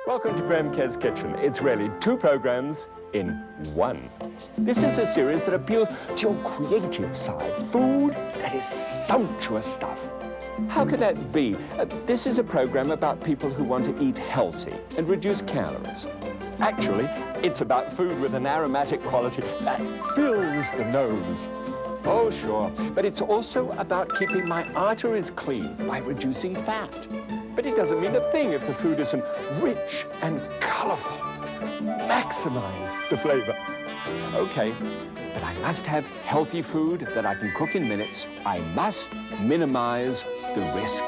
Welcome to Graham Kerr's Kitchen. It's really two programs in one. This is a series that appeals to your creative side. Food that is sumptuous stuff. How could that be? This is a program about people who want to eat healthy and reduce calories. Actually, it's about food with an aromatic quality that fills the nose. Oh, sure. But it's also about keeping my arteries clean by reducing fat. But it doesn't mean a thing if the food isn't rich and colorful. Maximize the flavor. Okay, but I must have healthy food that I can cook in minutes. I must minimize the risk.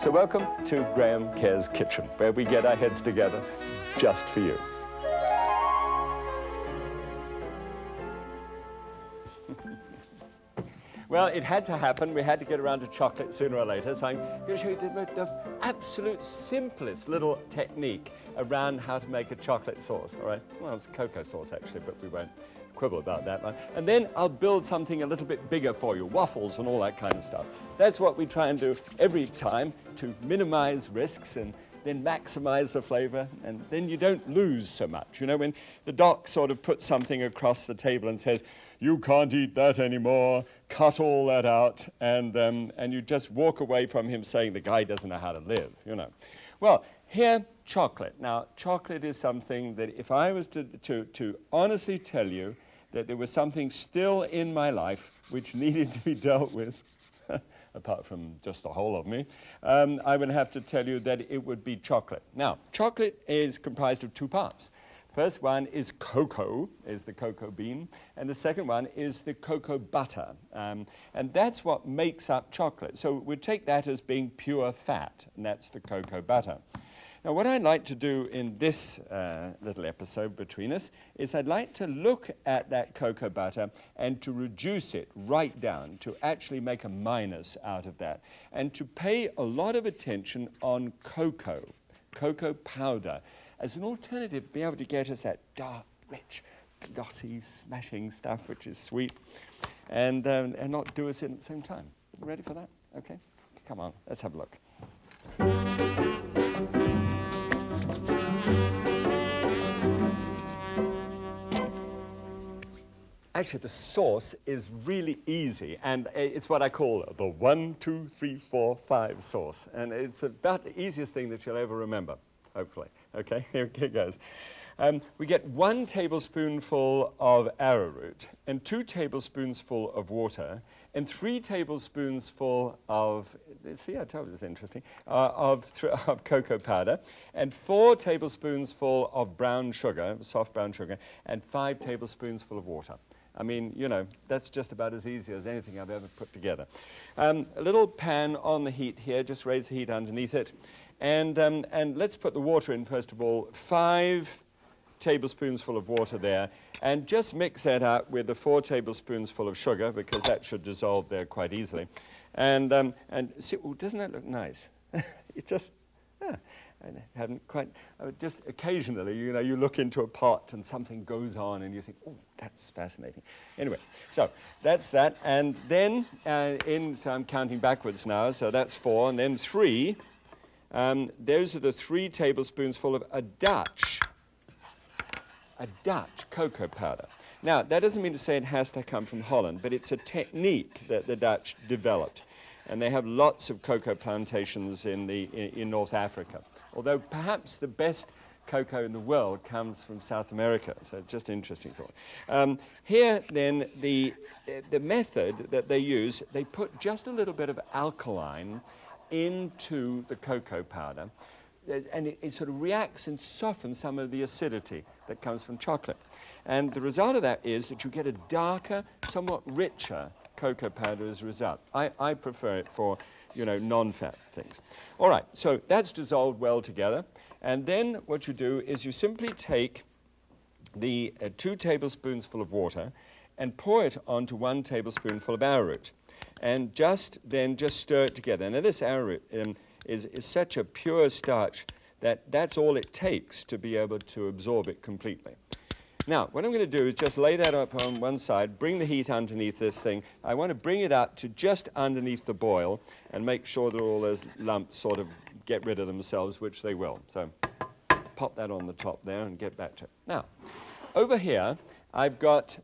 So welcome to Graham Kerr's Kitchen, where we get our heads together just for you. Well, it had to happen. We had to get around to chocolate sooner or later. So I'm going to show you the absolute simplest little technique around how to make a chocolate sauce, all right? Well, it's cocoa sauce, actually, but we won't quibble about that one. And then I'll build something a little bit bigger for you, waffles and all that kind of stuff. That's what we try and do every time to minimize risks and then maximize the flavor, and then you don't lose so much. You know, when the doc sort of puts something across the table and says, you can't eat that anymore, cut all that out, and you just walk away from him saying the guy doesn't know how to live, you know. Well, here, chocolate. Now, chocolate is something that if I was to honestly tell you that there was something still in my life which needed to be dealt with, apart from just the whole of me, I would have to tell you that it would be chocolate. Now, chocolate is comprised of two parts. First one is cocoa, is the cocoa bean, and the second one is the cocoa butter. And that's what makes up chocolate. So we take that as being pure fat, and that's the cocoa butter. Now, what I'd like to do in this little episode between us is I'd like to look at that cocoa butter and to reduce it right down, to actually make a minus out of that, and to pay a lot of attention on cocoa powder, as an alternative, be able to get us that dark, rich, glossy, smashing stuff, which is sweet, and not do us in at the same time. You ready for that? Okay? Come on, let's have a look. Actually, the sauce is really easy, and it's what I call the 1, 2, 3, 4, 5 sauce. And it's about the easiest thing that you'll ever remember, hopefully. Okay, here it goes. We get 1 tablespoonful of arrowroot and 2 tablespoonsful of water and 3 tablespoonsful of, see, I told you it's interesting, of cocoa powder and 4 tablespoonsful of brown sugar, soft brown sugar, and 5 tablespoonsful of water. I mean, you know, that's just about as easy as anything I've ever put together. A little pan on the heat here, just raise the heat underneath it. And let's put the water in, first of all, 5 tablespoonsful of water there, and just mix that out with the 4 tablespoonsful of sugar, because that should dissolve there quite easily. And see, oh, doesn't that look nice? It just, I haven't quite, just occasionally, you know, you look into a pot and something goes on and you think, oh, that's fascinating. Anyway, so that's that. And then, so I'm counting backwards now, so that's 4, and then 3. Those are the 3 tablespoonsful of a Dutch cocoa powder. Now, that doesn't mean to say it has to come from Holland, but it's a technique that the Dutch developed. And they have lots of cocoa plantations in North Africa. Although perhaps the best cocoa in the world comes from South America. So it's just an interesting thought. Here, then, the method that they use, they put just a little bit of alkaline into the cocoa powder, and it sort of reacts and softens some of the acidity that comes from chocolate. And the result of that is that you get a darker, somewhat richer cocoa powder as a result. I prefer it for, you know, non-fat things. All right, so that's dissolved well together. And then what you do is you simply take the 2 tablespoonsful of water and pour it onto 1 tablespoonful of arrowroot. And just stir it together. Now, this arrowroot is such a pure starch that that's all it takes to be able to absorb it completely. Now, what I'm going to do is just lay that up on one side, bring the heat underneath this thing. I want to bring it up to just underneath the boil and make sure that all those lumps sort of get rid of themselves, which they will. So pop that on the top there and get back to it. Now, over here, I've got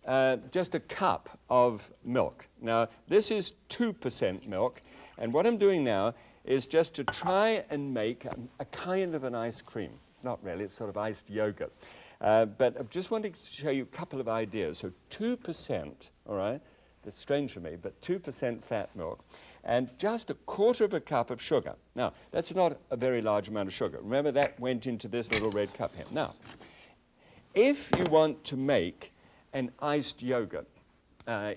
just a cup of milk. Now, this is 2% milk, and what I'm doing now is just to try and make a kind of an ice cream. Not really, it's sort of iced yogurt. But I just wanted to show you a couple of ideas. So 2%, all right, that's strange for me, but 2% fat milk, and just 1/4 of a cup of sugar. Now, that's not a very large amount of sugar. Remember, that went into this little red cup here. Now, if you want to make an iced yogurt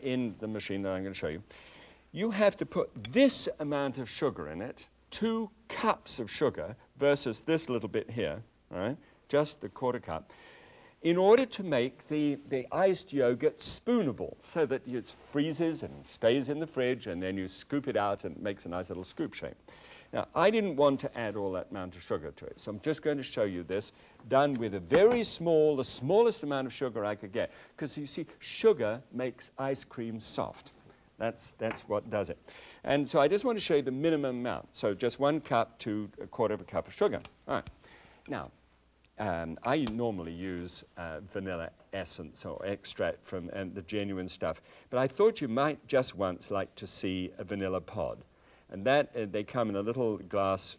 in the machine that I'm going to show you, you have to put this amount of sugar in it, 2 cups of sugar versus this little bit here, all right, just the 1/4 cup, in order to make the iced yogurt spoonable, so that it freezes and stays in the fridge, and then you scoop it out and it makes a nice little scoop shape. Now, I didn't want to add all that amount of sugar to it, so I'm just going to show you this done with a very small, the smallest amount of sugar I could get, because you see, sugar makes ice cream soft. That's what does it. And so I just want to show you the minimum amount. So just 1 cup to 1/4 of a cup of sugar. All right. Now, I normally use vanilla essence or extract from the genuine stuff, but I thought you might just once like to see a vanilla pod. And that, they come in a little glass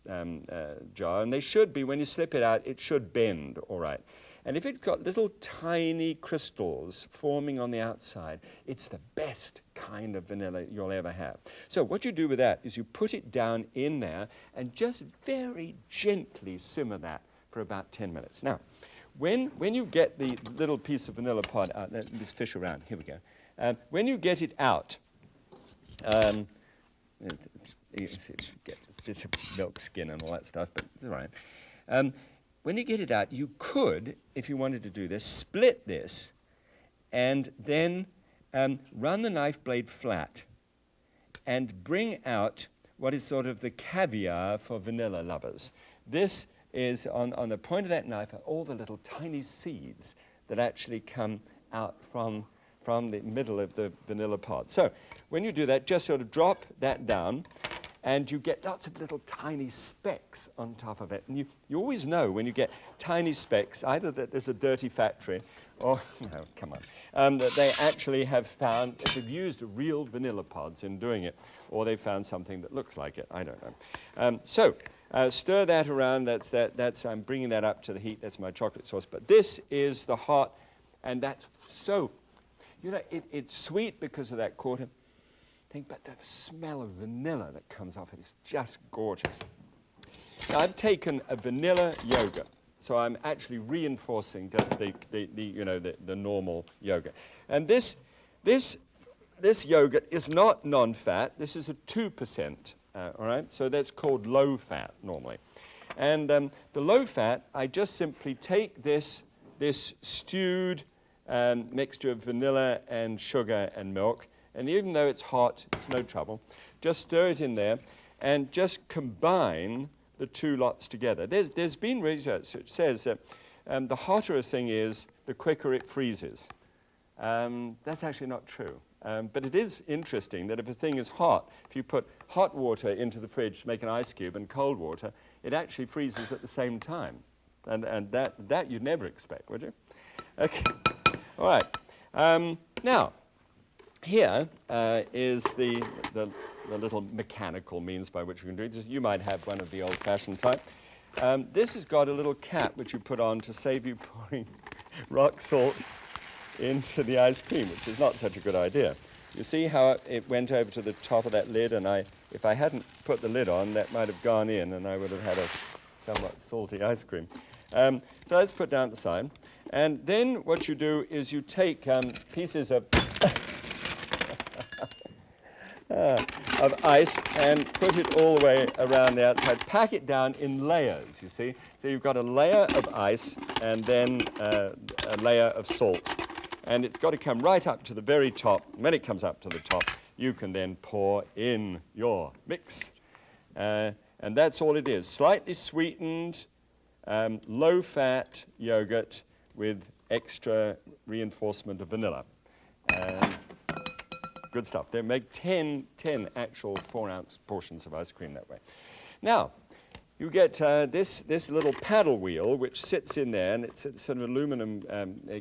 jar, and they should be, when you slip it out, it should bend all right. And if it's got little tiny crystals forming on the outside, it's the best kind of vanilla you'll ever have. So what you do with that is you put it down in there and just very gently simmer that for about 10 minutes. Now, when you get the little piece of vanilla pod out, let me just fish around, here we go. When you get it out, you can see, get a bit of milk skin and all that stuff, but it's all right. When you get it out, you could, if you wanted to do this, split this and then run the knife blade flat and bring out what is sort of the caviar for vanilla lovers. This is, on the point of that knife, are all the little tiny seeds that actually come out from the middle of the vanilla pod. So when you do that, just sort of drop that down, and you get lots of little tiny specks on top of it. And you always know when you get tiny specks, either that there's a dirty factory, or, no, come on, that they actually have found, they've used real vanilla pods in doing it, or they've found something that looks like it, I don't know. So stir that around, I'm bringing that up to the heat, that's my chocolate sauce. But this is the hot, and that's so, you know, it's sweet because of that 1/4. But the smell of vanilla that comes off it is just gorgeous. Now, I've taken a vanilla yogurt, so I'm actually reinforcing just the normal yogurt. And this yogurt is not non-fat. This is a 2%, all right? So that's called low fat normally. And the low fat, I just simply take this stewed mixture of vanilla and sugar and milk, and even though it's hot, it's no trouble. Just stir it in there and just combine the 2 lots together. There's been research that says that the hotter a thing is, the quicker it freezes. That's actually not true. But it is interesting that if a thing is hot, if you put hot water into the fridge to make an ice cube and cold water, it actually freezes at the same time. And that you'd never expect, would you? Okay. All right. Now, here is the little mechanical means by which you can do it. You might have one of the old-fashioned type. This has got a little cap which you put on to save you pouring rock salt into the ice cream, which is not such a good idea. You see how it went over to the top of that lid, and if I hadn't put the lid on, that might have gone in, and I would have had a somewhat salty ice cream. So let's put down the side. And then what you do is you take pieces of ice and put it all the way around the outside. Pack it down in layers, you see. So you've got a layer of ice and then a layer of salt. And it's got to come right up to the very top. When it comes up to the top, you can then pour in your mix. And that's all it is. Slightly sweetened, low-fat yogurt with extra reinforcement of vanilla. Good stuff. They make 10 actual 4-ounce portions of ice cream that way. Now, you get this little paddle wheel which sits in there, and it's a sort of aluminum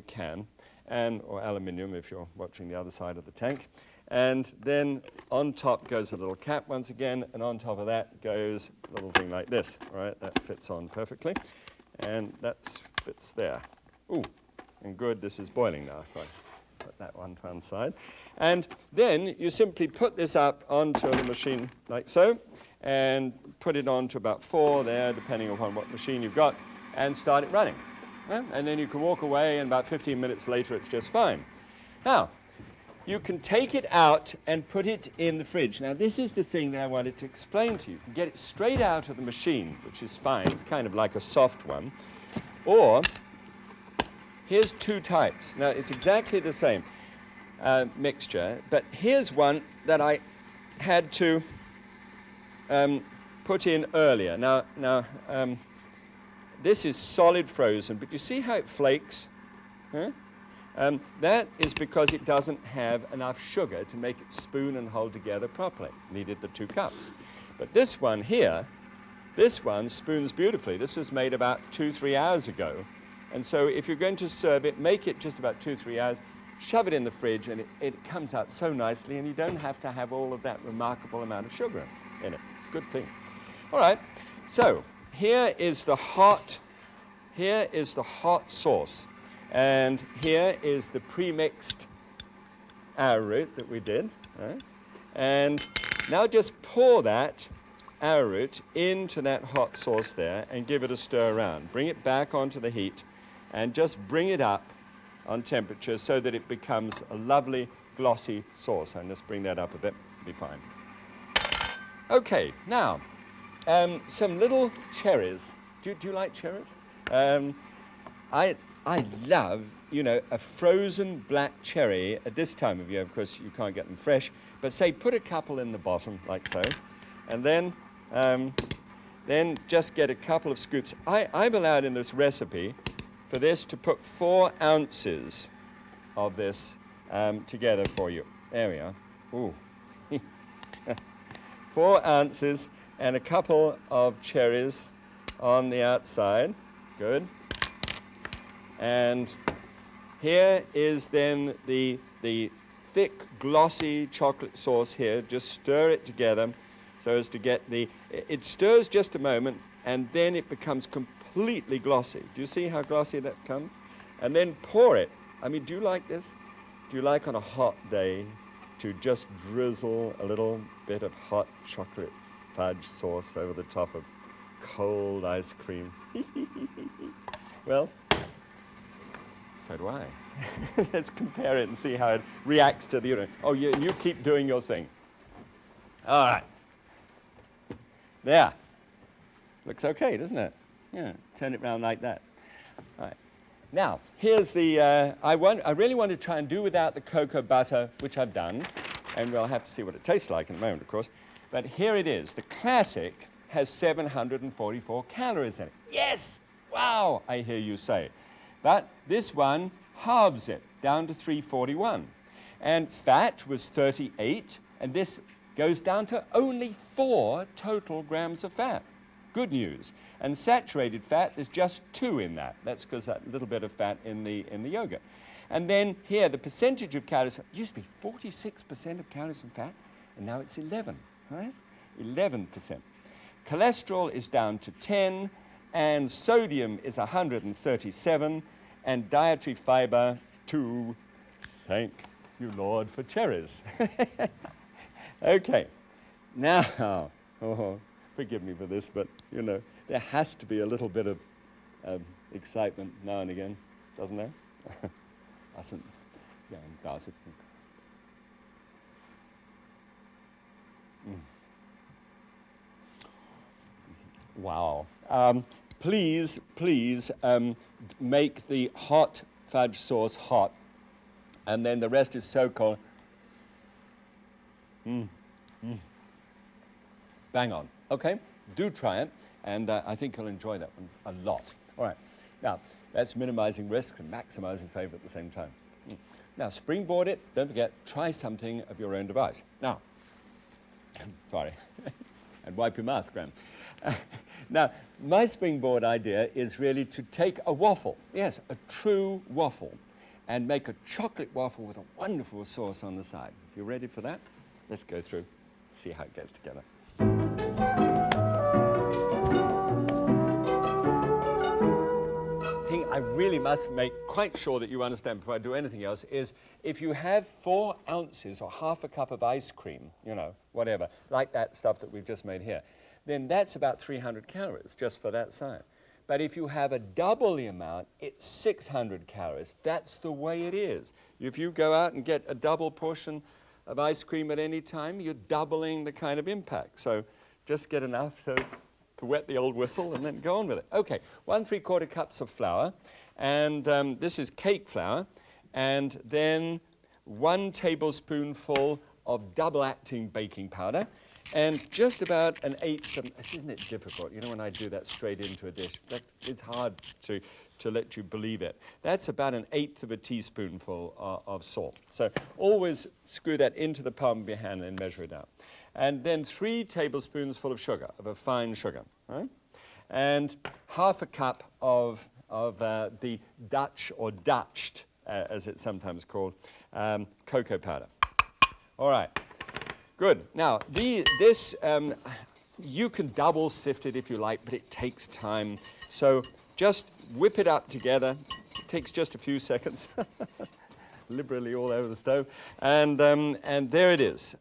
can, or aluminium if you're watching the other side of the tank. And then on top goes a little cap once again, and on top of that goes a little thing like this. All right, that fits on perfectly, and that fits there. Ooh, and good, this is boiling now, so I put that one to one side. And then you simply put this up onto the machine like so, and put it on to about 4 there, depending upon what machine you've got, and start it running. Yeah? And then you can walk away, and about 15 minutes later, it's just fine. Now, you can take it out and put it in the fridge. Now, this is the thing that I wanted to explain to you. You can get it straight out of the machine, which is fine. It's kind of like a soft one. Or, here's 2 types. Now, it's exactly the same mixture, but here's one that I had to put in earlier. Now, this is solid frozen, but you see how it flakes? Huh? That is because it doesn't have enough sugar to make it spoon and hold together properly. Needed the 2 cups. But this one here, this one spoons beautifully. This was made about 2-3 hours ago. And so if you're going to serve it, make it just about 2-3 hours, shove it in the fridge, and it comes out so nicely, and you don't have to have all of that remarkable amount of sugar in it. Good thing. All right, so here is the hot sauce. And here is the pre-mixed arrowroot that we did. Right? And now just pour that arrowroot into that hot sauce there and give it a stir around. Bring it back onto the heat and just bring it up on temperature so that it becomes a lovely glossy sauce. And just bring that up a bit, it'll be fine. Okay, now, some little cherries. Do you like cherries? I love, a frozen black cherry at this time of year. Of course, you can't get them fresh, but say put a couple in the bottom like so, and then just get a couple of scoops. I've allowed in this recipe for this to put 4 ounces of this together for you. There we are. Ooh. 4 ounces and a couple of cherries on the outside. Good. And here is then the thick, glossy chocolate sauce here. Just stir it together so as to get it stirs just a moment, and then it becomes completely glossy. Do you see how glossy that comes? And then pour it. I mean, do you like this? Do you like on a hot day to just drizzle a little bit of hot chocolate fudge sauce over the top of cold ice cream? Well, so do I. Let's compare it and see how it reacts to the... Oh, you keep doing your thing. All right. There. Looks okay, doesn't it? Yeah, turn it around like that. All right. Now, here's the... I really want to try and do without the cocoa butter, which I've done, and we'll have to see what it tastes like in a moment, of course. But here it is. The classic has 744 calories in it. Yes! Wow, I hear you say. But this one halves it down to 341. And fat was 38, and this goes down to only 4 total grams of fat. Good news. And saturated fat, there's just 2 in that. That's because that little bit of fat in the yogurt. And then here, the percentage of calories, it used to be 46% of calories from fat, and now it's 11, right? 11%. Cholesterol is down to 10, and sodium is 137, and dietary fiber 2. Thank you, Lord, for cherries. Okay, now, forgive me for this, but, there has to be a little bit of excitement now and again, doesn't there? Wow. Please, make the hot fudge sauce hot, and then the rest is so cold. Bang on. Okay, do try it, and I think you'll enjoy that one a lot. All right, now, that's minimizing risk and maximizing flavor at the same time. Now, springboard it. Don't forget, try something of your own device. Now, sorry, and wipe your mouth, Graham. Now, my springboard idea is really to take a waffle, yes, a true waffle, and make a chocolate waffle with a wonderful sauce on the side. If you're ready for that, let's go through, see how it goes together. Thing I really must make quite sure that you understand before I do anything else is if you have 4 ounces or half a cup of ice cream, you know, whatever, like that stuff that we've just made here, then that's about 300 calories just for that side. But if you have a double the amount, it's 600 calories. That's the way it is. If you go out and get a double portion of ice cream at any time, you're doubling the kind of impact. So just get enough to wet the old whistle and then go on with it. Okay, 1 3/4 cups of flour, and this is cake flour, and then 1 tablespoonful of double-acting baking powder, and just about an 1/8 of, isn't it difficult? You know, when I do that straight into a dish, it's hard to let you believe it. That's about an 1/8 of a teaspoonful of salt. So always screw that into the palm of your hand and measure it out. And then 3 tablespoons full of sugar, of a fine sugar, right? And half a cup of the Dutch, or Dutched, as it's sometimes called, cocoa powder. All right, good. Now, this, you can double sift it if you like, but it takes time. So just whip it up together. It takes just a few seconds. Liberally all over the stove, and there it is,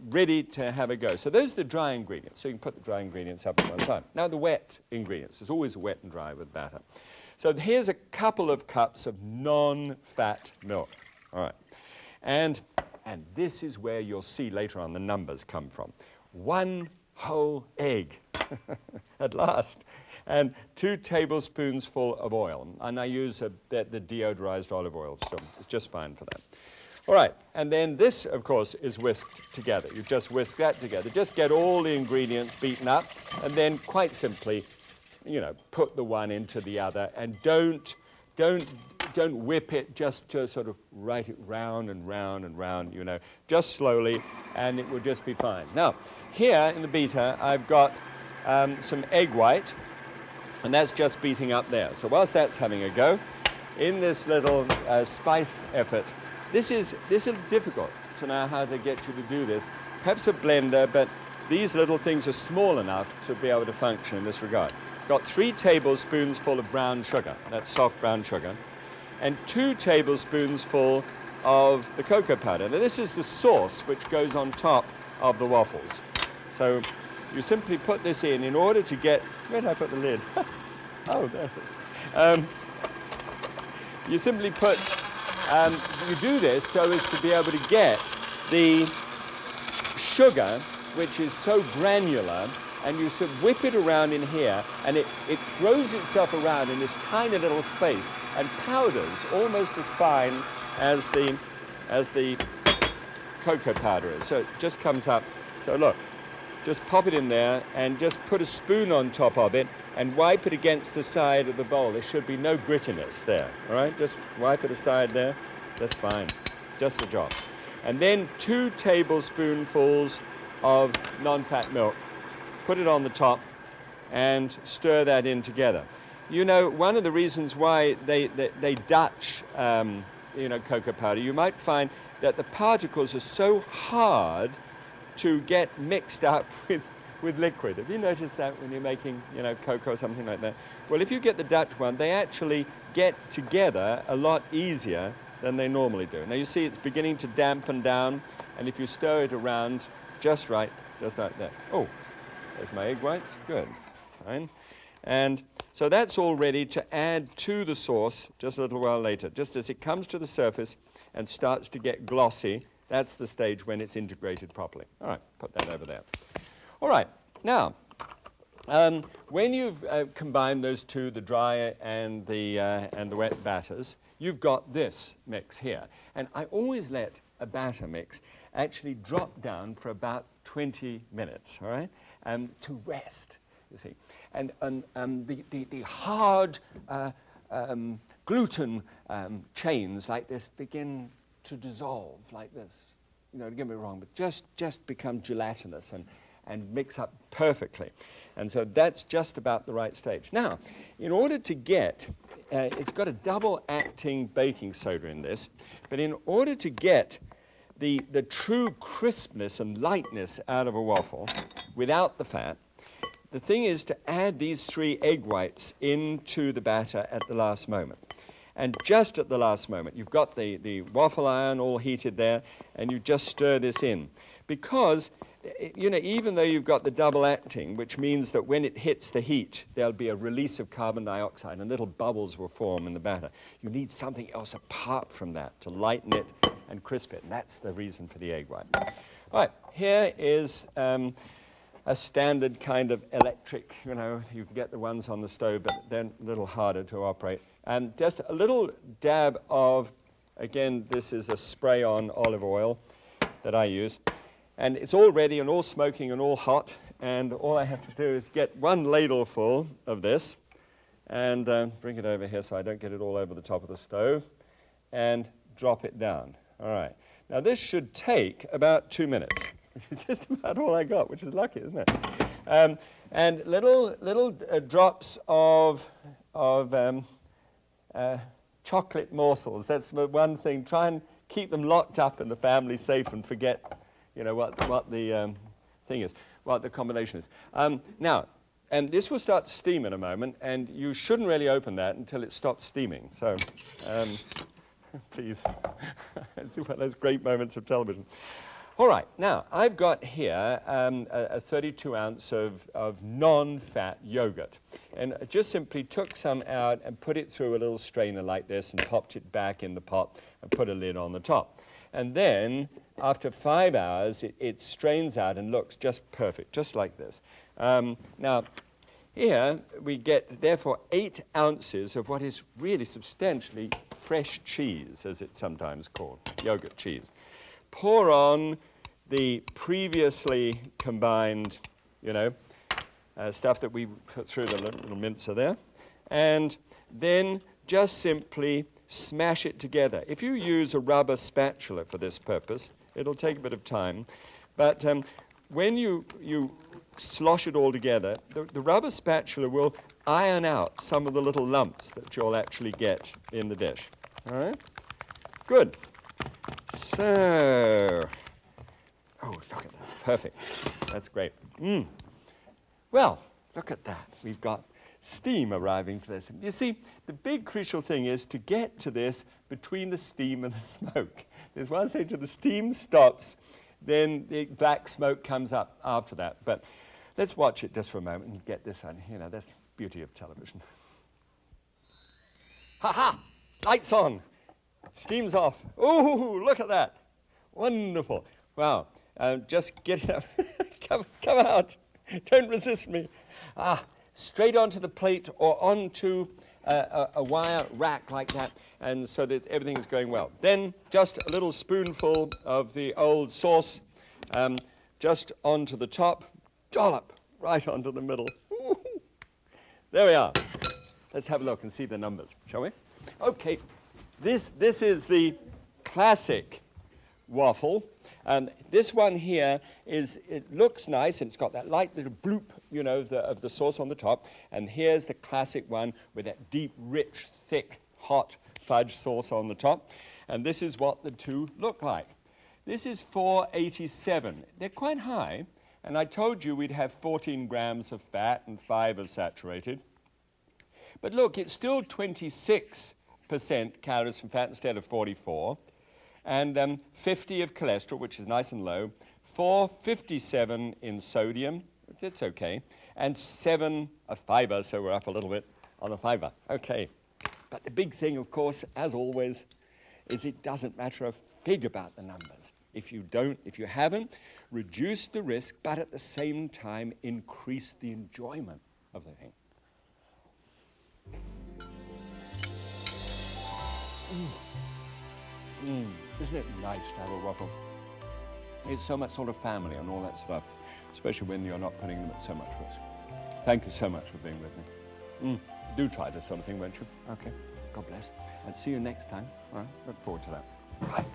ready to have a go. So those are the dry ingredients. So you can put the dry ingredients up on one side. Now the wet ingredients. There's always wet and dry with batter. So here's a couple of cups of non-fat milk. All right, and this is where you'll see later on the numbers come from. 1 whole egg, at last. And 2 tablespoons full of oil. And I use the deodorized olive oil, so it's just fine for that. All right, and then this, of course, is whisked together. You just whisk that together. Just get all the ingredients beaten up, and then quite simply, you know, put the one into the other, and don't whip it, just to sort of write it round and round and round, you know, just slowly, and it will just be fine. Now, here in the beater, I've got some egg white, and that's just beating up there. So whilst that's having a go, in this little spice effort, this is difficult to know how to get you to do this. Perhaps a blender, but these little things are small enough to be able to function in this regard. Got 3 tablespoons full of brown sugar, that's soft brown sugar, and 2 tablespoons full of the cocoa powder. Now this is the sauce which goes on top of the waffles. So you simply put this in order to get, where did I put the lid? Oh, there. You simply put, you do this so as to be able to get the sugar, which is so granular, and you sort of whip it around in here, and it throws itself around in this tiny little space and powders almost as fine as the cocoa powder is. So it just comes up. So look. Just pop it in there and just put a spoon on top of it and wipe it against the side of the bowl. There should be no grittiness there, all right? Just wipe it aside there. That's fine, just the job. And then 2 tablespoonfuls of non-fat milk. Put it on the top and stir that in together. You know, one of the reasons why they Dutch, you know, cocoa powder, you might find that the particles are so hard to get mixed up with liquid. Have you noticed that when you're making, you know, cocoa or something like that? Well, if you get the Dutch one, they actually get together a lot easier than they normally do. Now you see it's beginning to dampen down, and if you stir it around just right, just like that. Oh, there's my egg whites, good, fine. And so that's all ready to add to the sauce just a little while later. Just as it comes to the surface and starts to get glossy, that's the stage when it's integrated properly. All right, put that over there. All right, now, when you've combined those two, the dry and the wet batters, you've got this mix here. And I always let a batter mix actually drop down for about 20 minutes, all right, to rest, you see. And the hard gluten chains like this begin to dissolve like this. You know, don't get me wrong, but just become gelatinous and mix up perfectly. And so that's just about the right stage. Now, in order to get, it's got a double-acting baking soda in this, but in order to get the true crispness and lightness out of a waffle without the fat, the thing is to add these 3 egg whites into the batter at the last moment. And just at the last moment, you've got the waffle iron all heated there, and you just stir this in. Because, you know, even though you've got the double acting, which means that when it hits the heat, there'll be a release of carbon dioxide and little bubbles will form in the batter. You need something else apart from that to lighten it and crisp it. And that's the reason for the egg white. All right, here is a standard kind of electric, you know, you can get the ones on the stove, but they're a little harder to operate. And just a little dab of, again, this is a spray-on olive oil that I use. And it's all ready and all smoking and all hot. And all I have to do is get 1 ladle full of this and bring it over here so I don't get it all over the top of the stove and drop it down. All right. Now this should take about 2 minutes. Just about all I got, which is lucky, isn't it? And little drops of chocolate morsels. That's the one thing. Try and keep them locked up in the family safe and forget, you know, what the thing is, what the combination is. Now, and this will start to steam in a moment, and you shouldn't really open that until it stops steaming. So, please, it's one of those great moments of television. All right, now, I've got here a 32 ounce of non-fat yogurt. And I just simply took some out and put it through a little strainer like this and popped it back in the pot and put a lid on the top. And then, after 5 hours, it strains out and looks just perfect, just like this. Now, here we get, therefore, 8 ounces of what is really substantially fresh cheese, as it's sometimes called, yogurt cheese. Pour on the previously combined, you know, stuff that we put through the little mincer there, and then just simply smash it together. If you use a rubber spatula for this purpose, it'll take a bit of time, but when you slosh it all together, the rubber spatula will iron out some of the little lumps that you'll actually get in the dish. All right? Good. So, oh, look at that. Perfect. That's great. Well, look at that. We've got steam arriving for this. You see, the big crucial thing is to get to this between the steam and the smoke. There's one stage where the steam stops, then the black smoke comes up after that. But let's watch it just for a moment and get this on. You know, that's the beauty of television. Ha-ha! Lights on. Steam's off. Ooh, look at that. Wonderful. Wow. Just get it up. come out. Don't resist me. Straight onto the plate or onto a wire rack like that, and so that everything is going well. Then just a little spoonful of the old sauce just onto the top. Dollop right onto the middle. Ooh. There we are. Let's have a look and see the numbers, shall we? Okay. This is the classic waffle. This one here it looks nice, and it's got that light little bloop, you know, of the sauce on the top. And here's the classic one with that deep, rich, thick, hot fudge sauce on the top. And this is what the two look like. This is 487. They're quite high, and I told you we'd have 14 grams of fat and 5 of saturated. But look, it's still 26% calories from fat instead of 44, and 50 of cholesterol, which is nice and low, 457 in sodium, that's okay, and 7 of fiber, so we're up a little bit on the fiber. Okay, but the big thing, of course, as always, is it doesn't matter a fig about the numbers. If you haven't, reduce the risk, but at the same time, increase the enjoyment of the thing. Isn't it nice to have a waffle? It's so much sort of family and all that stuff, especially when you're not putting them at so much risk. Thank you so much for being with me. Do try this sort of thing, won't you? Okay. God bless. And see you next time. All right. Look forward to that. Right.